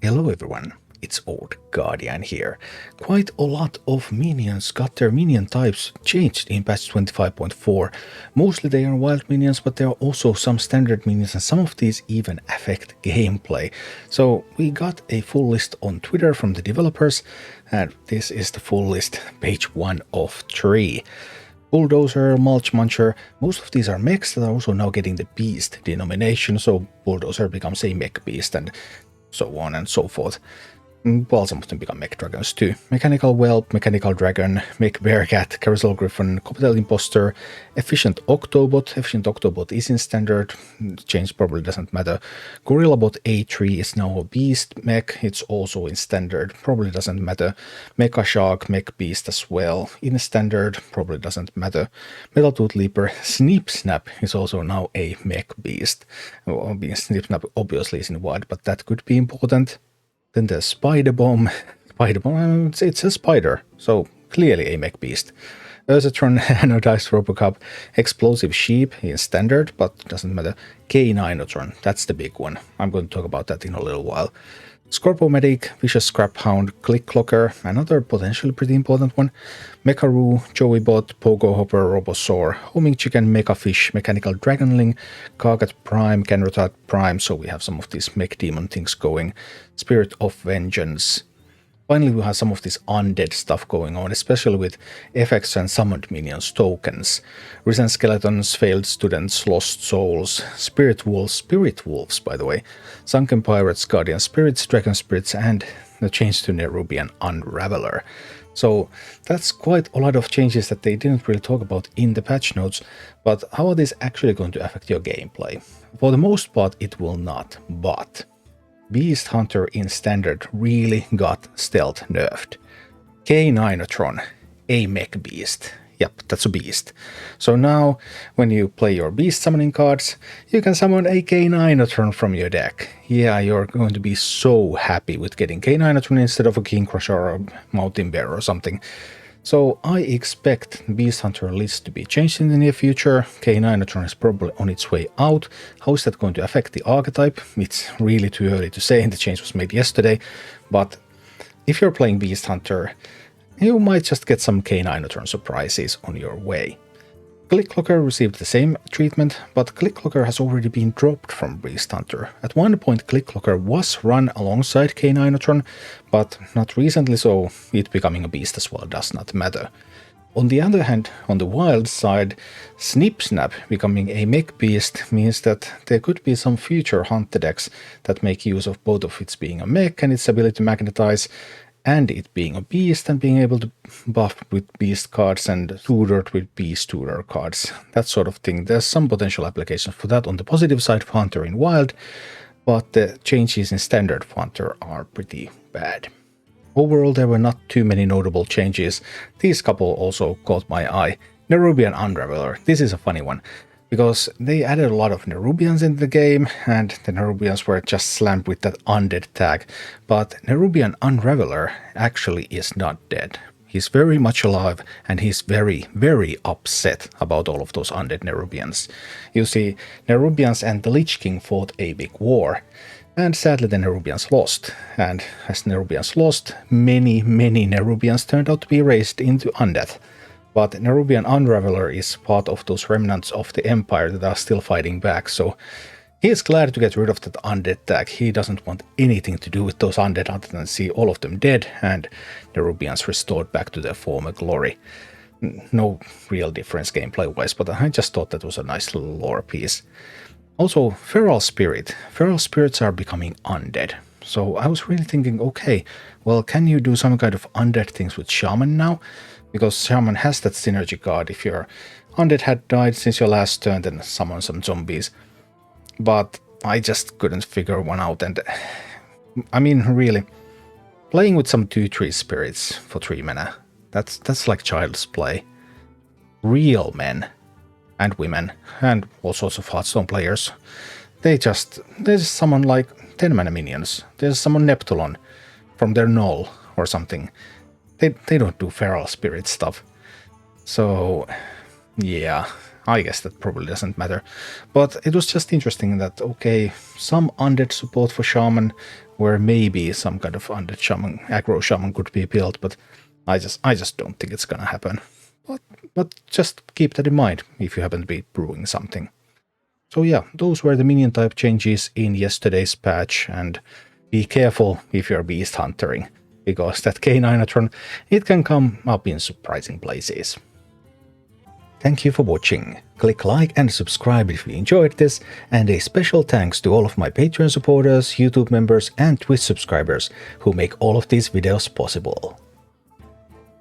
Hello everyone, it's Old Guardian here. Quite a lot of minions got their minion types changed in patch 25.4. Mostly they are wild minions, but there are also some standard minions, and some of these even affect gameplay. So we got a full list on Twitter from the developers, and this is the full list, page 1 of 3. Bulldozer, Mulch Muncher, most of these are mechs that are also now getting the beast denomination, so Bulldozer becomes a mech beast and so on and so forth. Well, some of them become mech dragons too. Mechanical Whelp, Mechanical Dragon, Mech Bearcat, Carousel Griffin, Copatel Imposter, Efficient Octobot. Efficient Octobot is in standard, change probably doesn't matter. Gorillabot A3 is now a beast mech, it's also in standard, probably doesn't matter. Mecha Shark, Mech Beast as well, in standard, probably doesn't matter. Metal Tooth Leaper, Sneep Snap is also now a mech beast. Well, Sneep Snap obviously is in wild, but that could be important. Then there's Spider Bomb. Spider Bomb, it's a spider, so clearly a mech beast. Urzatron, Anodized Robocop, Explosive Sheep in standard, but doesn't matter. K9otron, that's the big one. I'm going to talk about that in a little while. Scorpomedic, Vicious Scrap Hound, Click Clocker, another potentially pretty important one. Mecharoo, Joeybot, Pogo Hopper, Robosaur, Homing Chicken, Mecha Fish, Mechanical Dragonling, Kargat Prime, Canrotat Prime, so we have some of these mech demon things going. Spirit of Vengeance. Finally, we have some of this undead stuff going on, especially with effects and summoned minions tokens. Risen Skeletons, Failed Students, Lost Souls, Spirit Wolves, by the way, Sunken Pirates, Guardian Spirits, Dragon Spirits, and the change to Nerubian Unraveler. So that's quite a lot of changes that they didn't really talk about in the patch notes, but how are these actually going to affect your gameplay? For the most part, it will not, but Beast Hunter in standard really got stealth nerfed. K9otron, a mech beast. Yep, that's a beast. So now, when you play your beast summoning cards, you can summon a K9otron from your deck. Yeah, you're going to be so happy with getting K9otron instead of a King Crusher or a Mountain Bear or something. So I expect Beast Hunter list to be changed in the near future. K9otron is probably on its way out. How is that going to affect the archetype? It's really too early to say, and the change was made yesterday. But if you're playing Beast Hunter, you might just get some K9otron surprises on your way. Click Clocker received the same treatment, but Click Clocker has already been dropped from Beast Hunter. At one point, Click Clocker was run alongside K9otron, but not recently, so it becoming a beast as well does not matter. On the other hand, on the wild side, Sneep Snap becoming a mech beast means that there could be some future hunter decks that make use of both of its being a mech and its ability to magnetize, and it being a beast and being able to buff with beast cards and tutored with beast tutor cards, that sort of thing. There's some potential applications for that on the positive side for Hunter in Wild, but the changes in standard for Hunter are pretty bad. Overall, there were not too many notable changes. These couple also caught my eye. Nerubian Unraveler, this is a funny one, because they added a lot of Nerubians in the game, and the Nerubians were just slammed with that undead tag. But Nerubian Unraveler actually is not dead. He's very much alive, and he's very, very upset about all of those undead Nerubians. You see, Nerubians and the Lich King fought a big war, and sadly the Nerubians lost. And as Nerubians lost, many Nerubians turned out to be raised into undeath. But Nerubian Unraveler is part of those remnants of the Empire that are still fighting back, so he is glad to get rid of that undead tag. He doesn't want anything to do with those undead other than see all of them dead and Nerubians restored back to their former glory. No real difference gameplay-wise, but I just thought that was a nice little lore piece. Also, Feral Spirit. Feral Spirits are becoming undead. So I was really thinking, okay, well, can you do some kind of undead things with Shaman now? Because Shaman has that synergy card. If your undead had died since your last turn, then summon some zombies. But I just couldn't figure one out, and I mean, really, playing with some 2-3 spirits for 3 mana, that's like child's play. Real men and women, and all sorts of Hearthstone players, they just summon like 10 mana minions. They just summon Neptulon from their null or something. They don't do feral spirit stuff. So yeah, I guess that probably doesn't matter. But it was just interesting that, okay, some undead support for Shaman, where maybe some kind of undead Shaman, aggro Shaman could be built, but I just don't think it's gonna happen. But just keep that in mind if you happen to be brewing something. So yeah, those were the minion type changes in yesterday's patch, and be careful if you're beast huntering, because that K9atron, it can come up in surprising places. Thank you for watching. Click like and subscribe if you enjoyed this, and a special thanks to all of my Patreon supporters, YouTube members and Twitch subscribers who make all of these videos possible.